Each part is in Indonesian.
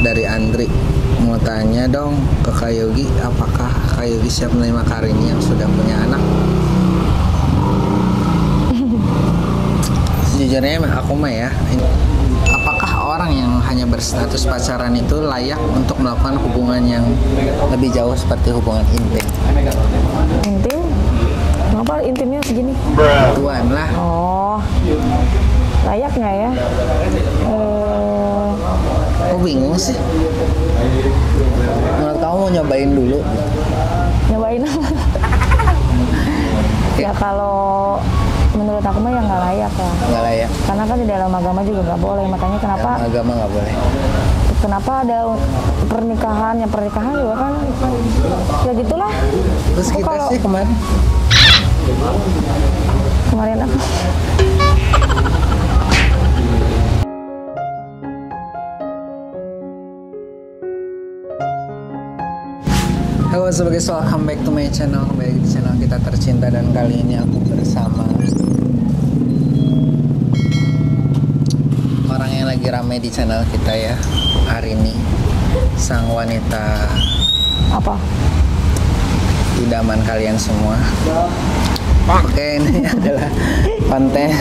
dari Andri mau tanya dong ke Kak Yogi, apakah Kak Yogi siap menerima Karini yang sudah punya anak? Jujurnya aku mah ya, apakah orang yang hanya berstatus pacaran itu layak untuk melakukan hubungan yang lebih jauh seperti hubungan intim? Intim? Kenapa intimnya segini? Tuan lah. Oh, layak nggak ya? Aku bingung sih. Menurut kamu mau nyobain dulu? Nyobain apa? Ya kalau menurut aku mah ya nggak layak lah. Nggak layak. Karena kan di dalam agama juga nggak boleh. Makanya kenapa? Dalam agama nggak boleh. Kenapa ada pernikahan? Yang pernikahan juga kan ya gitulah. Terus Aku kita kalau sih kemarin apa? Halo sebagai welcome back to my channel. Kembali di channel kita tercinta, dan kali ini aku bersama orang yang lagi ramai di channel kita ya, Arini, sang wanita Apa? idaman kalian semua. Oke, ini adalah konten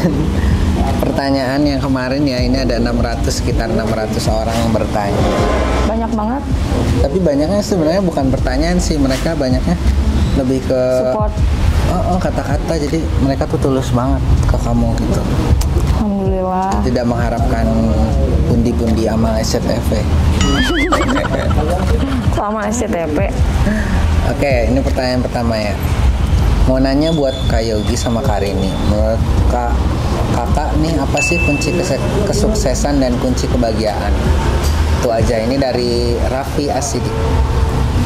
pertanyaan yang kemarin ya. Ini ada sekitar 600 orang yang bertanya. Banyak banget. Tapi banyaknya sebenarnya bukan pertanyaan sih, mereka banyaknya lebih ke Support. Kata-kata. Jadi mereka tuh tulus banget ke kamu gitu. Alhamdulillah. Tidak mengharapkan pundi-pundi amal SCTV. Sama SCTP. Oke, ini pertanyaan pertama ya. Mau nanya buat Kak Yogi sama Karini. Menurut kakak nih, apa sih kunci kesuksesan dan kunci kebahagiaan? Itu aja. Ini dari Raffi Asidik.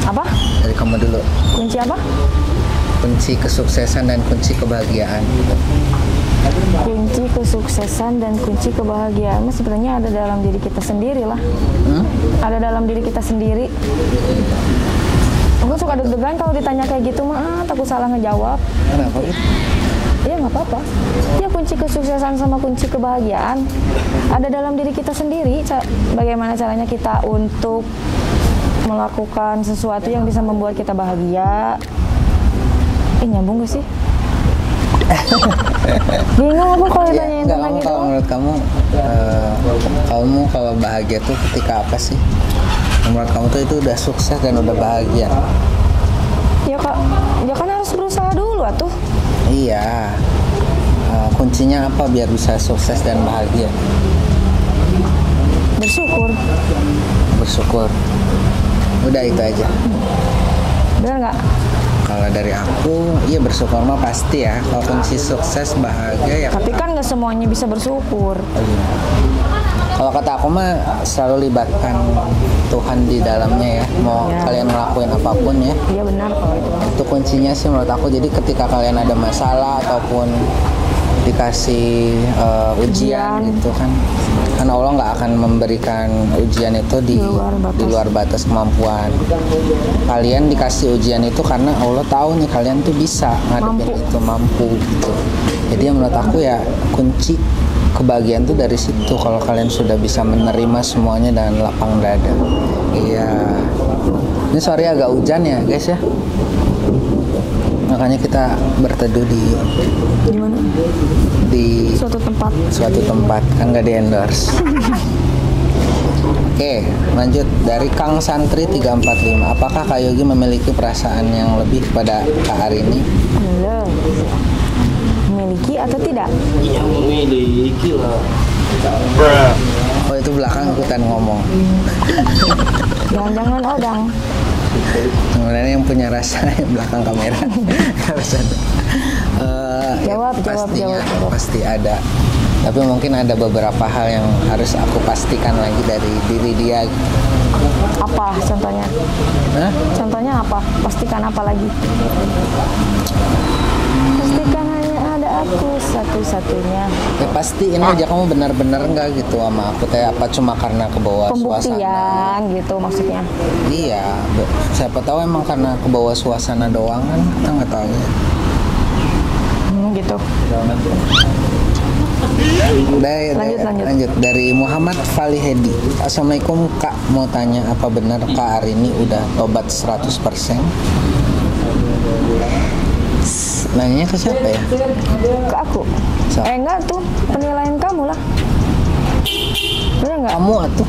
Apa? Dari kamu dulu. Kunci apa? Kunci kesuksesan dan kunci kebahagiaan. Kunci kesuksesan dan kunci kebahagiaan sebenarnya ada dalam diri kita sendiri lah. Ada dalam diri kita sendiri. Aku suka deg-degan kalau ditanya kayak gitu mah, takut salah ngejawab. Kenapa gitu? Ya nggak apa-apa. Ya kunci kesuksesan sama kunci kebahagiaan ada dalam diri kita sendiri. Bagaimana caranya kita untuk melakukan sesuatu yang bisa membuat kita bahagia. Nyambung gak sih? Bingung aku kalau ditanyain tentang gitu. Kalau menurut kamu, kamu kalau bahagia tuh ketika apa sih? Menurut kamu tuh itu udah sukses dan udah bahagia? Ya kak, ya kan harus berusaha dulu atuh. Iya. Kuncinya apa biar bisa sukses dan bahagia? Bersyukur. Bersyukur. Udah itu aja. Benar nggak? Kalau dari aku, iya bersyukur mah pasti ya. Kalau kunci sukses bahagia ya. Tapi kan nggak semuanya bisa bersyukur. Kalau kata aku mah selalu libatkan Tuhan di dalamnya ya. Mau kalian ngelakuin apapun ya. Iya benar kalau itu. Itu kuncinya sih menurut aku. Jadi ketika kalian ada masalah ataupun dikasih ujian gitu kan, karena Allah nggak akan memberikan ujian itu di luar batas kemampuan kalian. Dikasih ujian itu karena Allah tahu nih kalian tuh bisa ngadepin itu, mampu gitu. Jadi menurut aku ya kunci kebahagiaan tuh dari situ, kalau kalian sudah bisa menerima semuanya dengan lapang dada. Iya, ini sorry agak hujan ya guys ya, makanya kita berteduh di mana? Di suatu tempat kan nggak di endorse. Oke, lanjut dari Kang Santri 345. Apakah Kak Yogi memiliki perasaan yang lebih kepada Kak Arini? Halo. Memiliki atau tidak? Yang memiliki lah. Oh itu belakang ikutan ngomong. Jangan odang. Sebenarnya yang punya rasa yang belakang kamera. Jawab. Pasti ada. Tapi mungkin ada beberapa hal yang harus aku pastikan lagi dari diri dia. Apa contohnya? Hah? Contohnya apa? Pastikan apa lagi? Pastikan hanya ada aku satu-satunya. Ya pasti ini aja, kamu benar-benar enggak gitu sama aku teh, apa cuma karena kebawa suasana? Pembuktian gitu maksudnya. Iya, siapa tahu emang karena kebawa suasana doang kan, kita nggak tahu. Gitu. Lanjut. Dari Muhammad Falihedi. Assalamualaikum Kak, mau tanya apa benar Kak Arini udah tobat 100%? Nanya ke siapa ya? Ke aku. Enggak tuh, penilaian kamu lah. Bener nggak? Kamu atuh.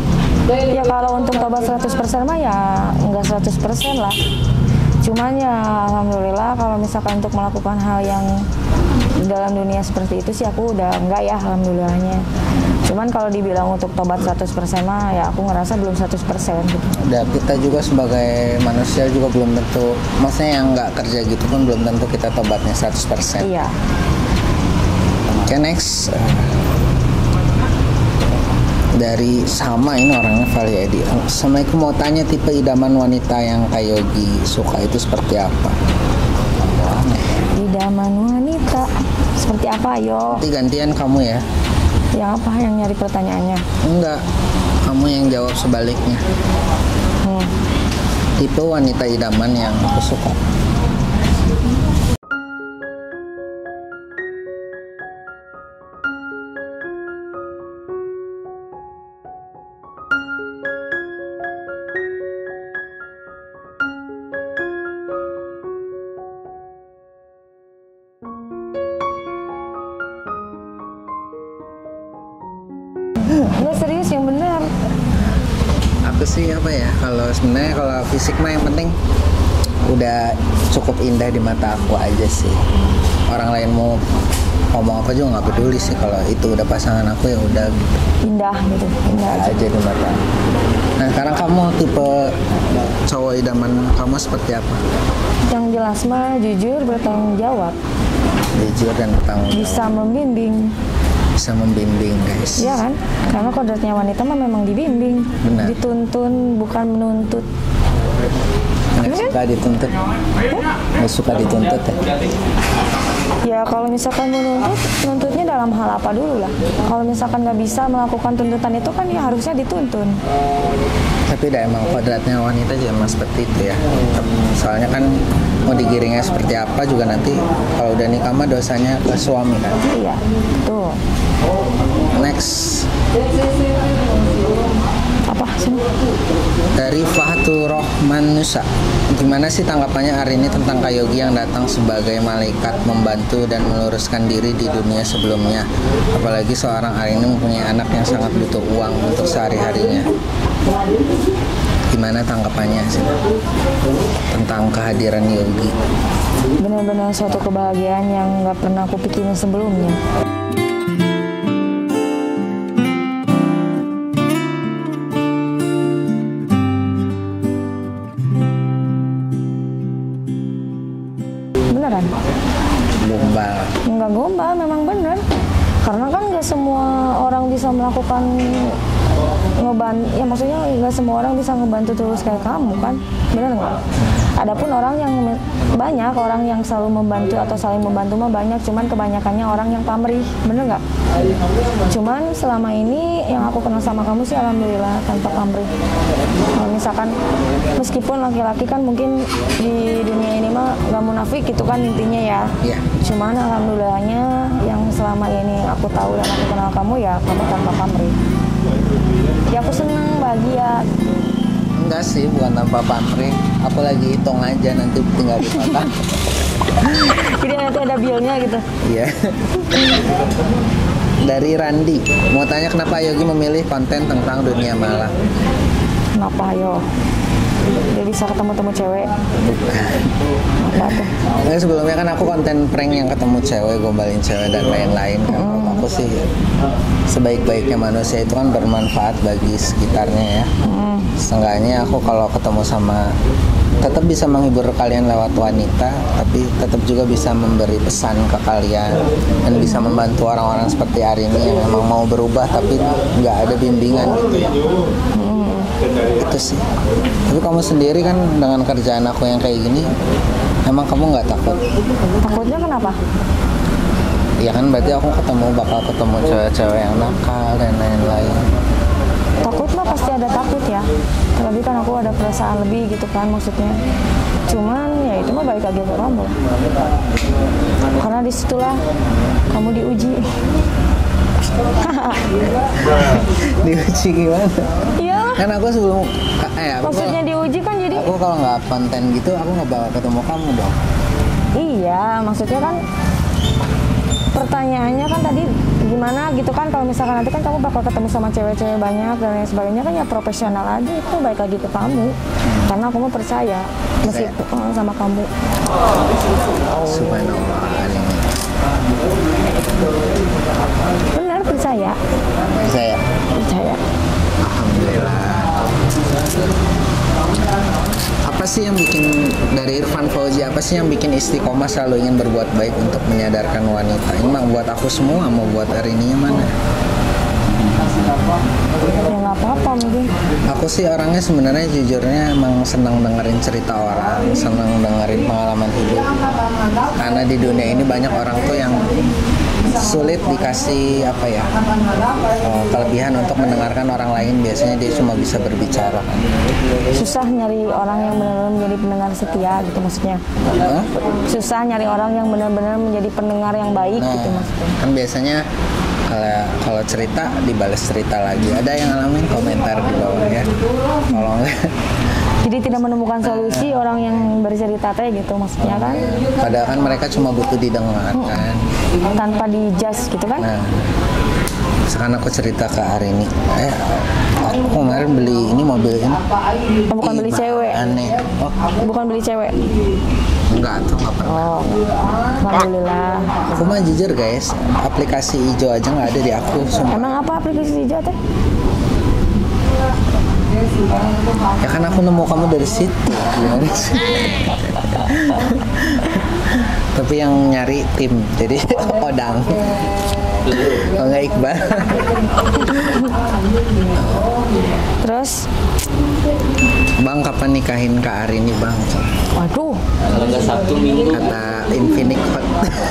Ya kalau untuk tobat 100% mah ya enggak 100% lah. Cuman ya alhamdulillah kalau misalkan untuk melakukan hal yang dalam dunia seperti itu sih aku udah enggak ya, alhamdulillahnya. Cuman kalau dibilang untuk tobat 100% mah ya aku ngerasa belum 100% gitu. Dan kita juga sebagai manusia juga belum tentu, maksudnya yang nggak kerja gitu pun belum tentu kita tobatnya 100%. Iya. Oke, next. Dari sama ini orangnya Vali Edi. Assalamualaikum, mau tanya tipe idaman wanita yang Kak Yogi suka itu seperti apa? Idaman wanita seperti apa, yo? Nanti gantian kamu ya. Yang apa yang nyari pertanyaannya? Enggak, kamu yang jawab sebaliknya. Tipe wanita idaman yang aku suka. Nggak, serius, yang benar. Aku sih apa ya, kalau sebenarnya kalau fisik mah yang penting udah cukup indah di mata aku aja sih. Orang lain mau ngomong apa juga nggak peduli sih, kalau itu udah pasangan aku ya udah gitu. Indah gitu, indah aja. Aja di mata. Nah sekarang kamu tipe cowok idaman kamu seperti apa? Yang jelas mah jujur, bertanggung jawab, Jujur dan bertanggung jawab. bisa membimbing. Bisa membimbing guys. Iya kan? Karena kodratnya wanita mah memang dibimbing. Benar. Dituntun, bukan menuntut. Nggak suka dituntut. Nggak suka dituntut ya. Ya kalau misalkan menuntut, nuntutnya dalam hal apa dulu lah. Kalau misalkan nggak bisa melakukan tuntutan itu kan ya harusnya dituntun. Tapi udah emang kodratnya wanita juga emang seperti itu ya. Soalnya kan mau digiringnya seperti apa juga nanti kalau udah nikah mah dosanya ke suami kan. Iya, tuh. Next. Apa sih? Dari Fahatur Rohman Nusa. Gimana sih tanggapannya hari ini tentang Kak Yogi yang datang sebagai malaikat membantu dan meluruskan diri di dunia sebelumnya? Apalagi seorang hari ini mempunyai anak yang sangat butuh uang untuk sehari-harinya. Gimana tanggapannya sih tentang kehadiran Yogi? Benar-benar suatu kebahagiaan yang nggak pernah aku pikirin sebelumnya. Beneran? Gombal. Nggak gombal, memang bener. Karena kan nggak semua orang bisa melakukan ya maksudnya nggak semua orang bisa ngebantu terus kayak kamu kan, bener nggak? Adapun orang yang banyak orang yang selalu membantu atau saling membantu mah banyak, cuman kebanyakannya orang yang pamrih, bener nggak? Cuman selama ini yang aku kenal sama kamu sih alhamdulillah tanpa pamrih. Kalau misalkan meskipun laki-laki kan mungkin di dunia ini mah nggak munafik gitu kan intinya ya. Iya. Cuman alhamdulillahnya yang selama ini aku tahu dan aku kenal kamu ya kamu tanpa pamrih. Ya aku senang, bahagia. Enggak sih, bukan tanpa pamrih. Aku lagi hitung aja nanti tinggal di kota. Jadi nanti ada bill-nya gitu. Iya. Dari Randi, mau tanya kenapa Yogi memilih konten tentang dunia malam? Kenapa yo? Dia bisa ketemu cewek. Apa tuh? Nah, sebelumnya kan aku konten prank yang ketemu cewek, gombalin cewek dan lain-lain. Kalau aku sih sebaik-baiknya manusia itu kan bermanfaat bagi sekitarnya ya. Seenggaknya aku kalau ketemu sama tetap bisa menghibur kalian lewat wanita, tapi tetap juga bisa memberi pesan ke kalian dan bisa membantu orang-orang seperti Arini yang memang mau berubah tapi nggak ada bimbingan gitu ya. Itu sih. Tapi kamu sendiri kan dengan kerjaan aku yang kayak gini, emang kamu nggak takut? Takutnya kenapa? Ya kan berarti aku bakal ketemu cewek-cewek yang nakal dan lain-lain. Takut mah pasti ada takut ya. Tapi kan aku ada perasaan lebih gitu kan maksudnya. Cuman ya itu mah balik lagi ke kamu. Karena disitulah kamu diuji. Diuji gimana? Iya. Kan aku sebelum Maksudnya diuji kan jadi. aku kalau nggak konten gitu aku nggak bakal ketemu kamu dong. Iya, maksudnya kan pertanyaannya kan tadi gimana gitu kan, kalau misalkan nanti kan kamu bakal ketemu sama cewek-cewek banyak dan lain sebagainya kan, ya profesional aja, itu baik lagi ke kamu. Karena aku mau percaya meskipun sama kamu. Subhanallah. Benar, percaya. Saya. Percaya. Alhamdulillah. Apa sih yang bikin, dari Irfan Fauzi, apa sih yang bikin istiqomah selalu ingin berbuat baik untuk menyadarkan wanita? Ini mah buat aku semua, mau buat hari ini mana? Ya nggak apa-apa mungkin. Aku sih orangnya sebenarnya jujurnya emang senang dengerin cerita orang, senang dengerin pengalaman hidup. Karena di dunia ini banyak orang tuh yang sulit dikasih kelebihan untuk mendengarkan orang lain. Biasanya dia cuma bisa berbicara kan. Susah nyari orang yang benar-benar menjadi pendengar setia gitu maksudnya. Hah? Susah nyari orang yang benar-benar menjadi pendengar yang baik Nah, gitu maksudnya. kan biasanya kalau cerita dibalas cerita lagi. Ada yang ngalamin komentar di bawah ya. Kalau enggak, Jadi tidak menemukan solusi orang yang bercerita teh gitu maksudnya kan, padahal kan mereka cuma butuh didengarkan. tanpa dijudge gitu kan. Nah, sekarang aku cerita ke Arini. Aku kemarin beli ini mobil ini. Oh, bukan beli cewek. Aneh. Oh, Bukan beli cewek. enggak tuh nggak pernah. Oh, alhamdulillah. Aku mah jujur guys, aplikasi hijau aja nggak ada di aku. Sumpah. Emang apa aplikasi hijau teh? Ya kan aku nemu kamu dari situ. Gimana sih? Tapi yang nyari tim, jadi Odang. Oh nggak Iqbal. Terus, Bang kapan nikahin Kak Arini bang? waduh, Kalau nggak Sabtu Minggu. Kata Infinix.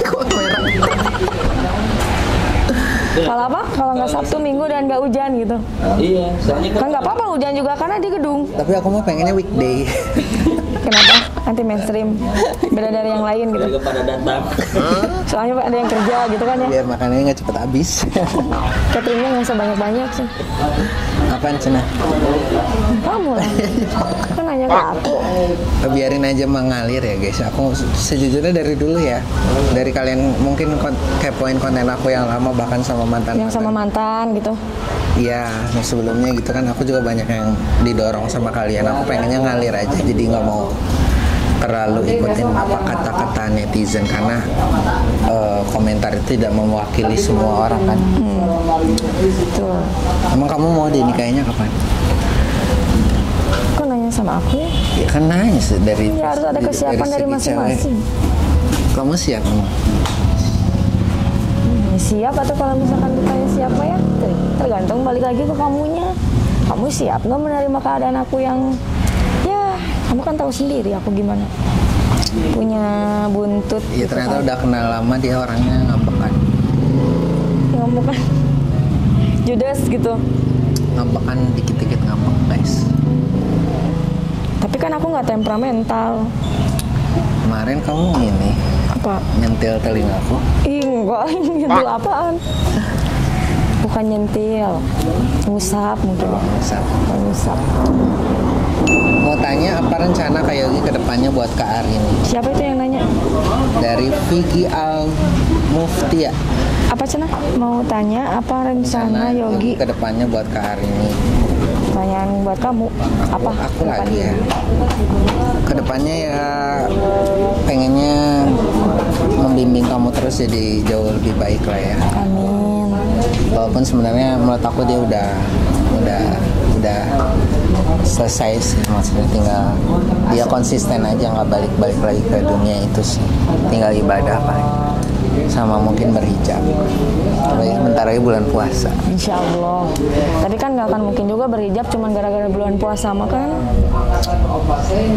Kok merah? kalau apa? Kalau nggak Sabtu, Minggu dan nggak hujan gitu. Iya, soalnya Kan nggak apa-apa hujan juga karena di gedung. Tapi aku mah pengennya weekday. Kenapa? Anti mainstream, beda dari yang lain gitu. mereka pada datang. Soalnya ada yang kerja gitu kan ya. Biar makanannya nggak cepet habis. Cateringnya nggak usah banyak-banyak sih. Apaan Cina? Kamu lah. Kan nanya ke aku. Biarin aja mengalir ya guys. Aku sejujurnya dari dulu ya, dari kalian mungkin kepoin konten aku yang lama bahkan sama mantan. Yang sama mantan gitu. Iya, sebelumnya gitu kan aku juga banyak yang didorong sama kalian. Aku pengennya ngalir aja, jadi nggak mau terlalu ikutin apa kata-kata netizen karena komentar itu tidak mewakili semua orang kan. Betul. Emang kamu mau dinikahinya kapan? Kok nanya sama aku ya? Ya kan nanya sih dari. Ya harus ada kesiapan dari segi masing-masing. cewek. Kamu siap emang? Siap atau kalau misalkan ditanya siapa ya? Tergantung balik lagi ke kamunya. Kamu siap nggak menerima keadaan aku yang ya kamu kan tahu sendiri aku gimana. Punya buntut. Iya gitu ternyata kan. udah kenal lama dia orangnya ngambekan. Ngomong kan judes gitu. Ngambekan dikit-dikit ngambek guys. Tapi kan aku nggak temperamental. Kemarin kamu ini Apa? nyentil telingaku. Ih enggak, nyentil apaan? Bukan nyentil, ngusap mungkin. Ngusap. Ngusap. Mau tanya apa rencana Kak Yogi ke depannya buat Kak Arini? Siapa itu yang nanya? Dari Vicky Al Muftia. Apa Cina? Mau tanya apa rencana Yogi? ke depannya buat Kak Arini. Pertanyaan buat kamu. Apa? Aku Depan. lagi ya. Kedepannya ya pengennya membimbing kamu terus jadi jauh lebih baik lah ya. Amin. Walaupun sebenarnya menurut aku dia udah selesai sih, maksudnya tinggal dia konsisten aja nggak balik lagi ke dunia itu sih, tinggal ibadah paling sama mungkin berhijab. Bentar lagi bulan puasa. Insya Allah. Tapi kan nggak akan mungkin juga berhijab cuma gara-gara bulan puasa makan.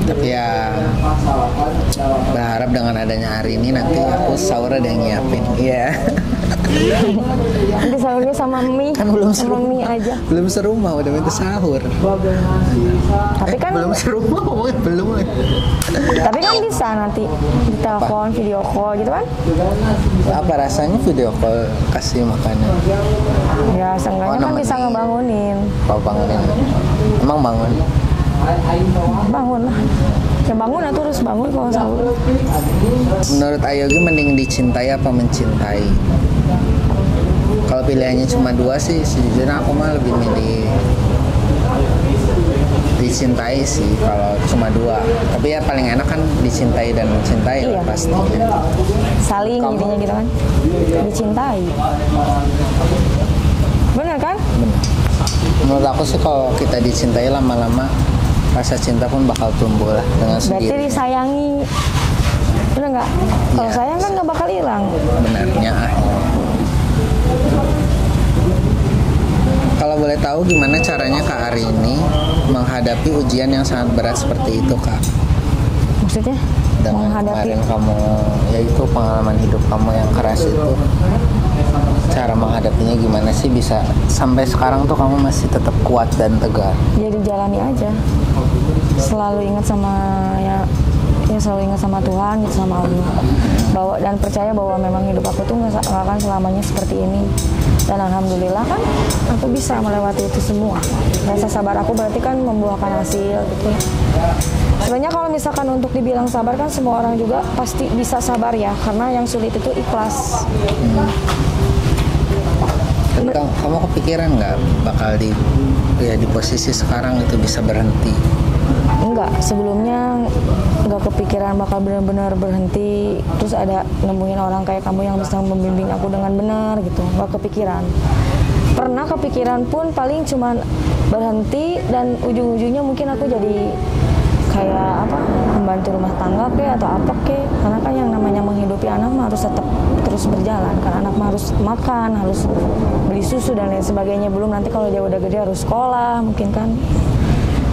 Tapi ya berharap dengan adanya hari ini nanti aku sahur ada yang nyiapin. Iya. Nanti sahurnya sama mie, Kan belum sama serumah. mie aja. Belum serumah udah minta sahur. Tapi kan Belum serumah ngomongin belum lagi. Tapi kan bisa nanti ditelepon, video call gitu kan? Apa rasanya video call kasih makanan? Ya, seenggaknya kan bisa nemenin. ngebangunin. Apa bangunin? Emang bangun? Bangun lah. Ya bangun atau harus bangun kalau sahur. Menurut Ayogi mending dicintai apa mencintai? Kalau pilihannya cuma dua sih, sejujurnya aku mah lebih milih dicintai sih kalau cuma dua. Tapi ya paling enak kan dicintai dan mencintai Iya. lah pasti. Saling Kamu? jadinya gitu kan. Dicintai. Bener kan? Menurut aku sih kalau kita dicintai lama-lama rasa cinta pun bakal tumbuh lah dengan Berarti sendiri. disayangi. Bener nggak? Kalau Iya. sayang kan nggak bakal hilang. Benarnya Kalau boleh tahu gimana caranya Kak Arini menghadapi ujian yang sangat berat seperti itu, Kak? Maksudnya Dengan menghadapi. kemarin kamu, yaitu pengalaman hidup kamu yang keras itu, cara menghadapinya gimana sih bisa sampai sekarang tuh kamu masih tetap kuat dan tegar? Jadi jalani aja. Selalu ingat sama ya selalu ingat sama Tuhan, gitu, sama Allah. Dan percaya bahwa memang hidup aku tuh nggak akan selamanya seperti ini. Dan alhamdulillah kan aku bisa melewati itu semua. Rasa sabar aku berarti kan membuahkan hasil gitu. Sebenarnya kalau misalkan untuk dibilang sabar kan semua orang juga pasti bisa sabar ya, karena yang sulit itu ikhlas. Tapi kamu kepikiran nggak bakal di posisi sekarang itu bisa berhenti? Enggak, sebelumnya enggak kepikiran bakal benar-benar berhenti. Terus ada nemuin orang kayak kamu yang bisa membimbing aku dengan benar gitu. Enggak kepikiran. Pernah kepikiran pun paling cuman berhenti dan ujung-ujungnya mungkin aku jadi kayak apa, membantu rumah tangga atau apa karena kan yang namanya menghidupi anak mah harus tetap terus berjalan, karena anak mah harus makan, harus beli susu dan lain sebagainya. Belum nanti kalau dia udah gede harus sekolah mungkin kan.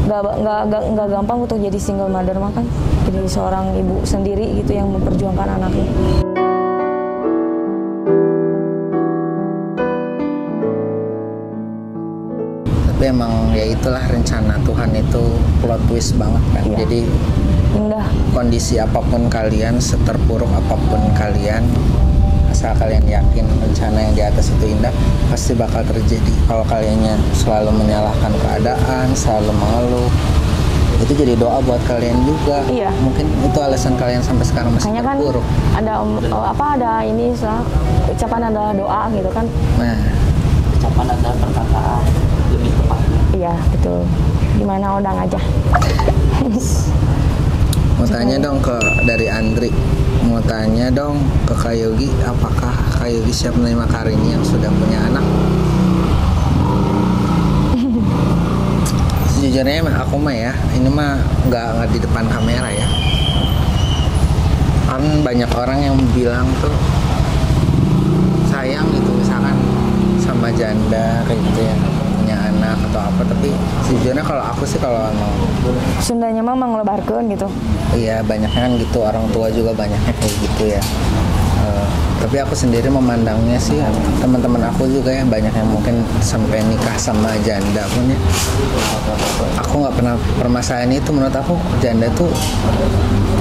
Nggak gampang untuk jadi single mother mah kan, jadi seorang ibu sendiri gitu yang memperjuangkan anaknya. Tapi emang ya itulah rencana Tuhan, itu plot twist banget kan. Iya. Jadi Indah. kondisi apapun kalian, seterpuruk apapun kalian, asal kalian yakin rencana yang di atas itu indah, pasti bakal terjadi. Kalau kaliannya selalu menyalahkan keadaan, selalu mengeluh, itu jadi doa buat kalian juga. Iya. Mungkin itu alasan kalian sampai sekarang masih Makanya kan terpuruk. ada ini ucapan adalah doa gitu kan. Nah, Ucapan adalah perkataan lebih tepatnya. Iya betul. Gimana odang aja. mau tanya dong dari Andri, mau tanya dong ke Kak Yogi, apakah Kak Yogi siap menerima Karini yang sudah punya anak? Sejujurnya aku mah ya, ini mah nggak di depan kamera ya. Kan banyak orang yang bilang tuh sayang gitu misalkan sama janda kayak gitu ya, punya anak atau apa. Tapi sejujurnya kalau aku sih, kalau emang Sundanya mah ngelebarkeun gitu. iya, banyaknya kan gitu, orang tua juga banyaknya kayak gitu ya. Tapi aku sendiri memandangnya sih, teman-teman aku juga ya banyak yang mungkin sampai nikah sama janda pun ya. Aku nggak pernah permasalahan itu. Menurut aku janda tuh,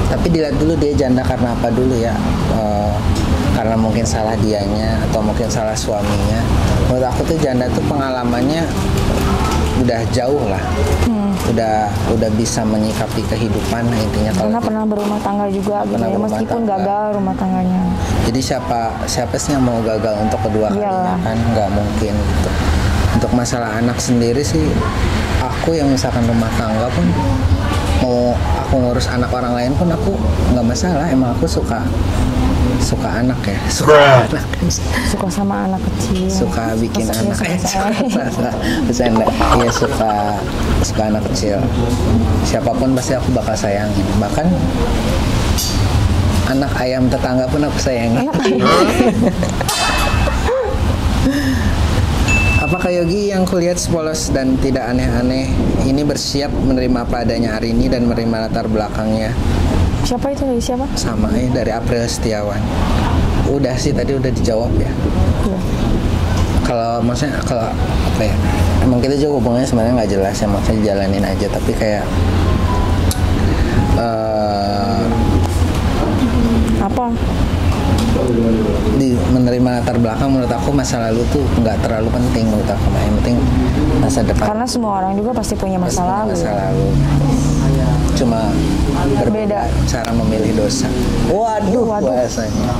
tapi dilihat dulu dia janda karena apa dulu ya. Karena mungkin salah dianya atau mungkin salah suaminya. Menurut aku tuh janda tuh pengalamannya udah jauh lah. Udah bisa menyikapi kehidupan intinya. Karena pernah berumah tangga juga gitu Pernah ya, berumah meskipun tangga. gagal rumah tangganya. Jadi siapa sih yang mau gagal untuk kedua kalinya Iyalah. kan, nggak mungkin gitu. Untuk masalah anak sendiri sih, aku yang misalkan rumah tangga pun mau aku ngurus anak orang lain pun aku nggak masalah. Emang aku suka anak ya, suka anak, Suka sama anak kecil. suka bikin Masa- anak bercanda. Iya, suka anak kecil. Siapapun pasti aku bakal sayangin. Bahkan anak ayam tetangga pun aku sayangi. Apakah Yogi yang kulihat polos dan tidak aneh-aneh ini bersiap menerima apa adanya hari ini dan menerima latar belakangnya? Siapa itu dari siapa? Sama ya, dari April Setiawan. udah sih tadi udah dijawab ya. Iya. Kalau maksudnya kalau apa ya? Emang kita juga hubungannya sebenarnya nggak jelas ya, maksudnya jalanin aja. Tapi kayak Apa? di menerima latar belakang menurut aku masa lalu tuh nggak terlalu penting menurut aku. Yang penting masa depan. Karena semua orang juga pasti punya masa lalu. Masa lalu. Cuma berbeda cara memilih dosa. Waduh. Bahasanya.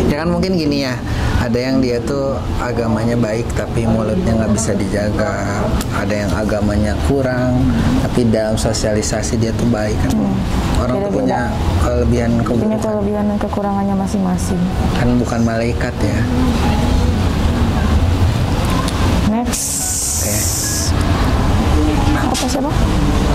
Ya kan mungkin gini ya, ada yang dia tuh agamanya baik tapi mulutnya nggak bisa dijaga, ada yang agamanya kurang tapi dalam sosialisasi dia tuh baik kan. Orang tuh punya kelebihan Punya kelebihan dan kekurangannya masing-masing. kan, bukan malaikat ya. Next. Oke. Apa siapa?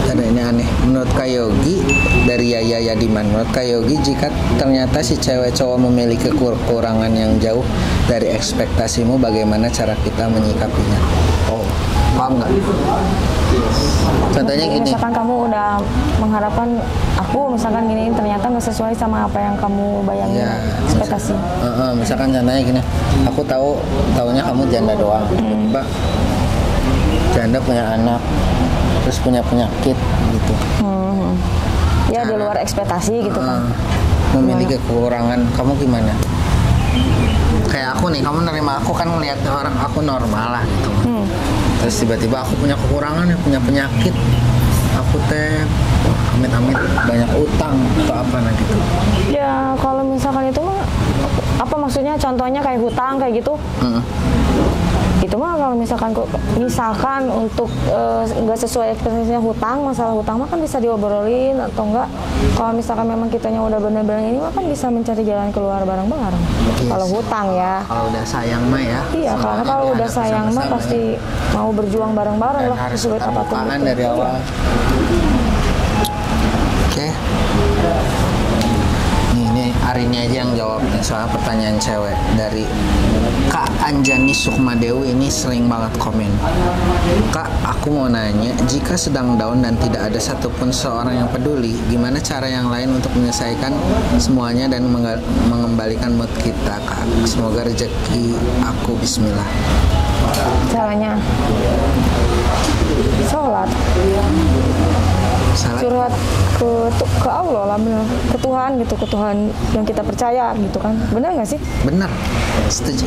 Ada ini aneh. Menurut Kak Yogi dari Yaya Yadiman, menurut Kak Yogi jika ternyata si cewek cowok memiliki kekurangan yang jauh dari ekspektasimu, bagaimana cara kita menyikapinya? Oh, paham nggak? Contohnya Mungkin gini. misalkan kamu udah mengharapkan aku misalkan gini ternyata nggak sesuai sama apa yang kamu bayangin Ya, ekspektasi. Misalkan contohnya gini, aku taunya kamu janda doang, tiba janda punya anak, terus punya penyakit gitu. Ya di luar ekspektasi gitu kan. Memiliki kekurangan, kamu gimana? Kayak aku nih, kamu nerima aku kan ngeliat orang aku normal lah gitu. Terus tiba-tiba aku punya kekurangan, ya punya penyakit, aku teh amit-amit banyak utang atau apa nah gitu. Ya kalau misalkan itu mah apa maksudnya contohnya kayak hutang kayak gitu. Itu mah kalau misalkan untuk nggak sesuai ekspektasinya masalah hutang mah kan bisa diobrolin atau enggak. Kalau misalkan memang kitanya udah benar-benar ini mah kan bisa mencari jalan keluar bareng-bareng. Yes. Kalau hutang ya. Kalau udah sayang mah ya. Iya, karena kalau udah sayang mah pasti mau berjuang bareng-bareng dan lah harus sesuai apapun. keterbukaan dari awal. Oke. Ini hari ini aja yang jawab nih, soal pertanyaan cewek dari Kak Anjani Sukmadewi. Ini sering banget komen. Kak, aku mau nanya, jika sedang down dan tidak ada satupun seorang yang peduli, gimana cara yang lain untuk menyelesaikan semuanya dan mengembalikan mood kita, Kak? Semoga rezeki aku, bismillah. Caranya sholat, Salah. curhat ke Allah lah, bener. Ke Tuhan gitu, ke Tuhan yang kita percaya gitu kan, bener nggak sih? Benar, setuju.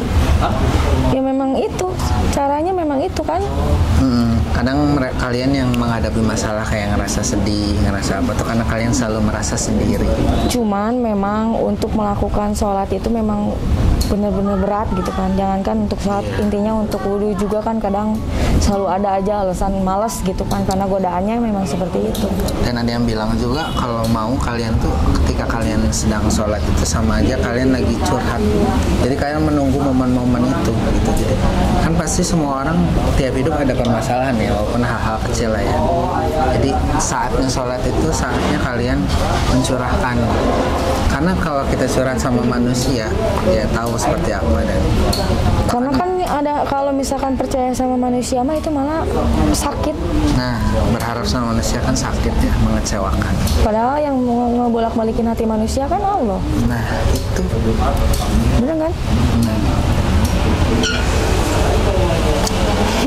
Ya memang itu caranya, memang itu kan. Kadang kalian yang menghadapi masalah kayak ngerasa sedih, ngerasa apa tuh karena kalian selalu merasa sendiri. Cuman memang untuk melakukan sholat itu memang benar-benar berat gitu kan. Jangankan untuk sholat, intinya untuk wudhu juga kan kadang selalu ada aja alasan malas gitu kan, karena godaannya memang seperti itu. Dan ada yang bilang juga kalau mau kalian tuh ketika kalian sedang sholat itu sama aja kalian lagi curhat. Jadi kalian menunggu momen-momen itu gitu. Jadi kan pasti semua orang tiap hidup ada permasalahan ya, walaupun hal-hal kecil lah ya. Jadi saatnya sholat itu saatnya kalian mencurahkan. Karena kalau kita curhat sama manusia, ya tahu seperti apa dan. Karena kan ada kalau misalkan percaya sama manusia mah itu malah sakit. Nah, berharap sama manusia kan sakit ya, mengecewakan. Padahal yang mau ngebolak-balikin hati manusia kan Allah. Nah, itu. Bener kan?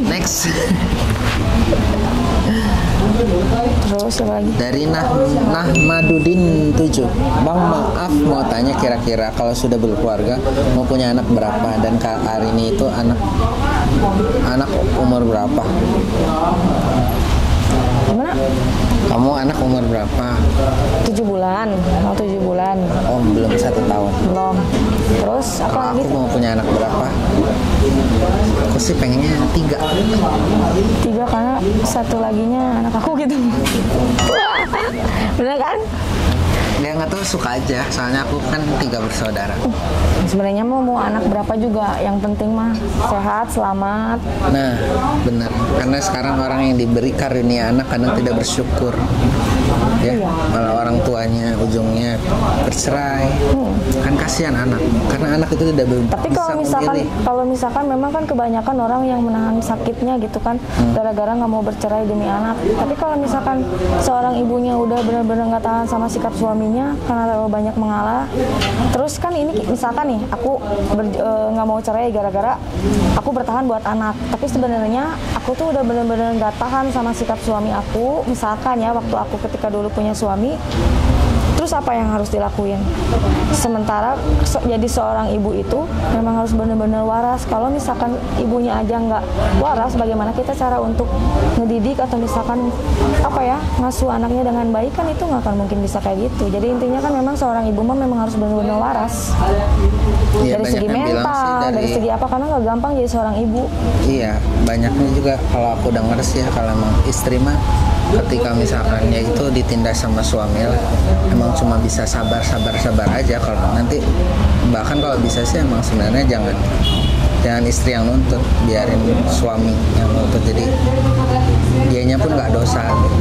Next. Terus apa lagi? Dari Nahmadudin 7. Bang, maaf mau tanya, kira-kira kalau sudah berkeluarga mau punya anak berapa, dan Kak Arini itu anak umur berapa? Gimana? Kamu anak umur berapa? 7 bulan, mau 7 bulan. Oh, belum 1 tahun. Belum. Terus apa Kalau lagi? aku mau punya anak berapa? Aku sih pengennya 3. 3 karena satu laginya anak aku gitu. Bener kan? Dia nggak tahu, suka aja. Soalnya aku kan 3 bersaudara. Sebenarnya mau anak berapa juga, yang penting mah sehat, selamat. Nah, benar. Karena sekarang orang yang diberi karunia anak kadang tidak bersyukur. ya malah orang tuanya ujungnya bercerai. Kan kasihan anak, karena anak itu tidak Tapi bisa memilih. kalau misalkan memang kan kebanyakan orang yang menahan sakitnya gitu kan, gara-gara nggak mau bercerai demi anak. Tapi kalau misalkan seorang ibunya udah benar-benar nggak tahan sama sikap suaminya karena terlalu banyak mengalah, terus kan ini misalkan nih aku nggak mau cerai gara-gara aku bertahan buat anak. Tapi sebenarnya aku tuh udah benar-benar nggak tahan sama sikap suami aku. Misalkan ya waktu aku ketika dulu punya suami, terus apa yang harus dilakuin? Sementara jadi seorang ibu itu memang harus benar-benar waras. Kalau misalkan ibunya aja nggak waras, bagaimana kita cara untuk ngedidik atau misalkan apa ya ngasuh anaknya dengan baik, kan itu nggak akan mungkin bisa kayak gitu. Jadi intinya kan memang seorang ibu memang harus benar-benar waras. Iya, Dari segi mental, dari segi apa, karena nggak gampang jadi seorang ibu. Iya, banyaknya juga kalau aku dengar sih ya, kalau emang istri mah ketika misalkan ya itu ditindas sama suami lah, emang cuma bisa sabar aja. Kalau nanti bahkan kalau bisa sih emang sebenarnya jangan istri yang nuntut, biarin suami yang nuntut, jadi dianya pun nggak dosa gitu.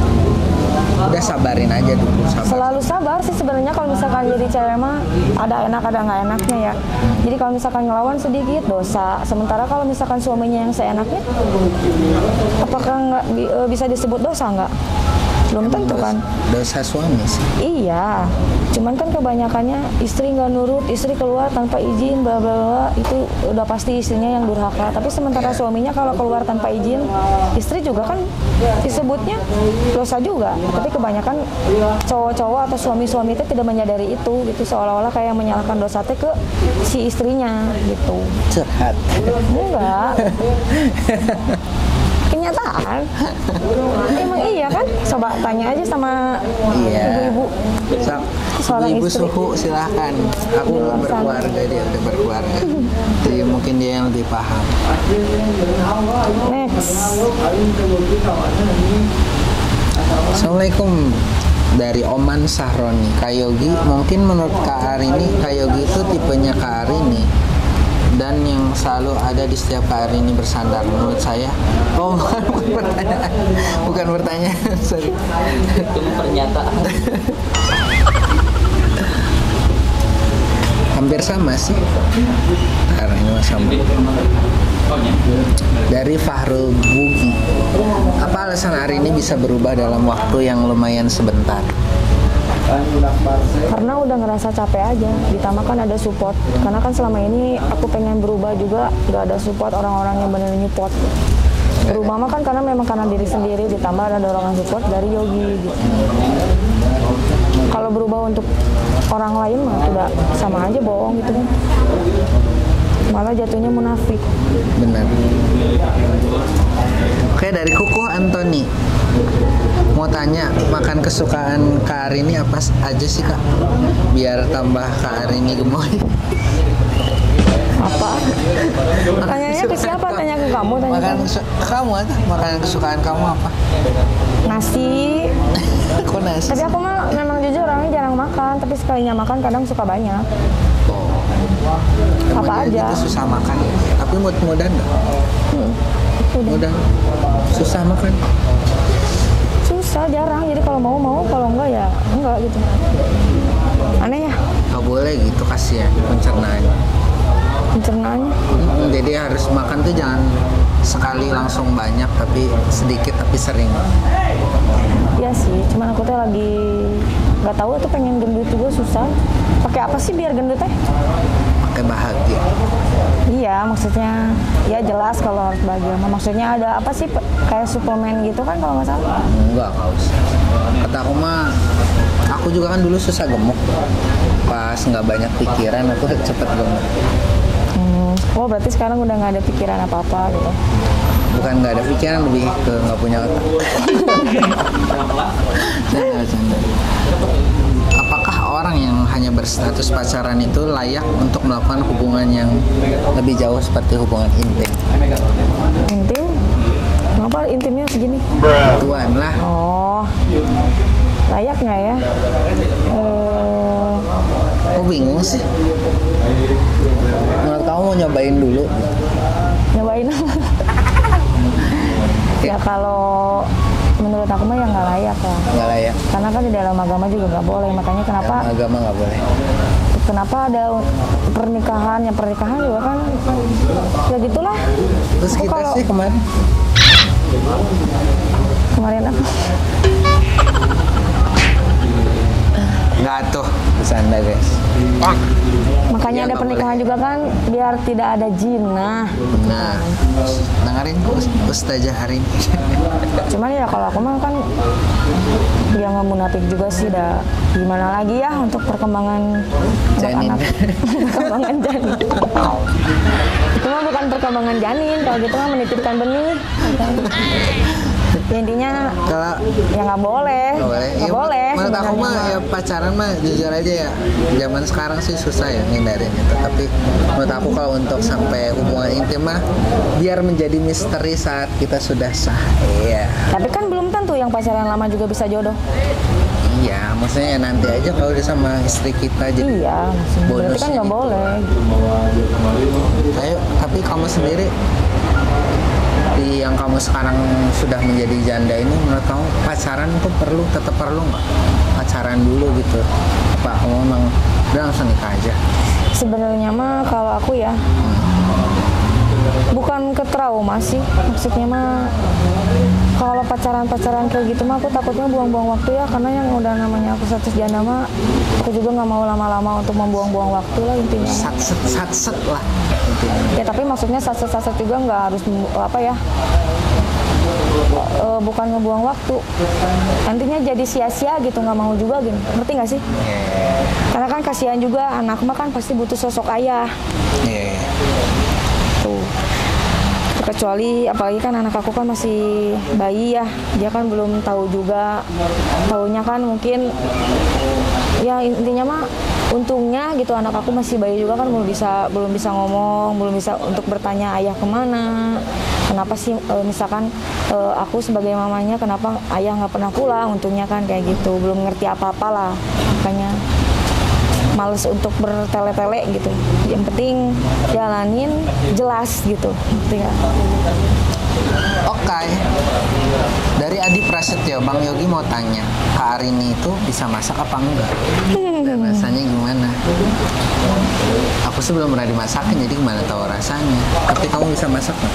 Udah sabarin aja dulu. Selalu sabar sih sebenarnya. Kalau misalkan jadi cewek mah ada enak ada nggak enaknya ya. Jadi kalau misalkan ngelawan sedikit dosa. Sementara kalau misalkan suaminya yang seenaknya, apakah nggak bisa disebut dosa nggak? Belum tentu kan. Dosa suami sih. Iya, cuman kan kebanyakannya istri nggak nurut, istri keluar tanpa izin, bla bla bla, itu udah pasti istrinya yang durhaka. Tapi sementara suaminya kalau keluar tanpa izin, istri juga kan disebutnya dosa juga. Tapi kebanyakan cowok-cowok atau suami-suami itu tidak menyadari itu, gitu, seolah-olah kayak menyalahkan dosa teh ke si istrinya gitu. Curhat. Enggak. Kenyataan. Emang iya kan? Coba tanya aja sama ibu-ibu. Seorang ibu suhu silahkan. Aku belum berkeluarga, dia udah berkeluarga. Jadi mungkin dia yang lebih paham. Next. Assalamualaikum, dari Oman Sahroni. Kak Yogi, mungkin menurut Kak Arini, Kak Yogi itu tipenya Kak Arini dan yang selalu ada di setiap Kak Arini bersandar. Menurut saya, bukan pertanyaan, sorry. Itu pernyataan. Hampir sama sih. Karena ini sama. Dari Fahrul Bugi, apa alasan hari ini bisa berubah dalam waktu yang lumayan sebentar? Karena udah ngerasa capek aja, ditambah kan ada support. Karena kan selama ini aku pengen berubah juga, gak ada support orang-orang yang benar nyupport. Berubah mah kan karena diri sendiri, ditambah ada dorongan support dari Yogi gitu. Kalau berubah untuk orang lain mah udah sama aja bohong gitu kan. Malah jatuhnya munafik. Benar. Oke, dari Kuku Antoni, mau tanya, makan kesukaan Kak Arini apa aja sih Kak? Biar tambah Kak Arini gemoy. Apa? Tanyanya ke siapa? Tanya ke kamu? Kamu aja, makanan kesukaan kamu apa? Nasi. Kok nasi? Tapi aku mah memang jujur orangnya jarang makan, tapi sekalinya makan kadang suka banyak. Kamu apa aja? Itu susah makan, tapi mudah enggak? Mudah. Susah makan. Susah, jarang. Jadi kalau mau, kalau enggak ya enggak gitu. Aneh ya? Gak boleh gitu, kasihan pencernaannya. Pencernaannya? Jadi harus makan tuh jangan sekali langsung banyak, tapi sedikit tapi sering. Iya sih, cuman aku tuh lagi nggak tahu tuh pengen gendut juga susah. Pakai apa sih biar gendut teh? Pakai bahagia. Iya, maksudnya ya jelas kalau harus bahagia. Maksudnya ada apa sih kayak suplemen gitu kan kalau nggak salah? Enggak usah. Kata aku mah, aku juga kan dulu susah gemuk. Pas nggak banyak pikiran aku cepet gemuk. Oh berarti sekarang udah nggak ada pikiran apa-apa gitu? Bukan nggak ada pikiran, lebih ke nggak punya otak. Canda. Apakah orang yang hanya berstatus pacaran itu layak untuk melakukan hubungan yang lebih jauh seperti hubungan intim? Intim? Kenapa intimnya segini? Tuan lah. Oh, layak nggak ya? Aku bingung sih. Menurut kamu mau nyobain dulu? Nyobain apa? Ya kalau menurut aku mah yang nggak layak lah. Nggak layak. Karena kan di dalam agama juga nggak boleh. Makanya kenapa? Dalam agama nggak boleh. Kenapa ada pernikahan? Yang pernikahan juga kan ya gitulah. Terus Aku kita kalau- sih kemarin Kemarin apa? nggak tuh bercanda guys. Makanya Iya, ada nggak pernikahan boleh. juga kan biar tidak ada jinah. Nah, dengerin Ustazah hari ini. Cuman ya kalau aku mah kan dia nggak munafik juga sih, dah gimana lagi ya untuk perkembangan Janin. anak-anak. Perkembangan janin. Itu mah bukan perkembangan janin, kalau gitu mah menitipkan benih. Ya, intinya Kalau ya nggak boleh, nggak boleh. nggak Ya, boleh. menurut aku sebenarnya mah mah. ya pacaran mah jujur aja ya. Zaman sekarang sih susah ya ngindarin itu. Tapi menurut aku kalau untuk sampai hubungan intim mah biar menjadi misteri saat kita sudah sah. Iya. Tapi kan belum tentu yang pacaran lama juga bisa jodoh. Iya, maksudnya ya nanti aja kalau udah sama istri kita jadi Iya, maksudnya berarti bonusnya kan nggak gitu. boleh. Ayo, tapi kamu sendiri di yang kamu sekarang sudah menjadi janda ini, menurut kamu pacaran tuh tetap perlu nggak? Pacaran dulu gitu? Apa kamu memang udah langsung nikah aja? Sebenarnya mah kalau aku ya bukan ke trauma sih, maksudnya mah kalau pacaran kayak gitu mah aku takutnya buang-buang waktu ya, karena yang udah namanya aku status janda mah aku juga nggak mau lama-lama untuk membuang-buang waktu lah intinya. Satset lah intinya. Ya tapi maksudnya saset-saset juga nggak harus apa ya, bukan ngebuang waktu, nantinya jadi sia-sia gitu, nggak mau juga gitu, ngerti nggak sih? Karena kan kasihan juga anak mah kan pasti butuh sosok ayah. Iya. Tuh. Kecuali apalagi kan anak aku kan masih bayi ya, dia kan belum tahu juga, taunya kan mungkin ya intinya mah untungnya gitu anak aku masih bayi juga kan belum bisa ngomong, belum bisa untuk bertanya ayah kemana, kenapa sih misalkan aku sebagai mamanya kenapa ayah nggak pernah pulang, untungnya kan kayak gitu, belum ngerti apa-apa lah, makanya males untuk bertele-tele gitu. Yang penting jalanin jelas gitu. Ngerti nggak? Oke. Dari Adi Prasetyo, Bang Yogi mau tanya, Kak Arini itu bisa masak apa enggak? Dan rasanya gimana? Aku sih belum pernah dimasakin, jadi gimana tahu rasanya. Tapi kamu bisa masak nggak?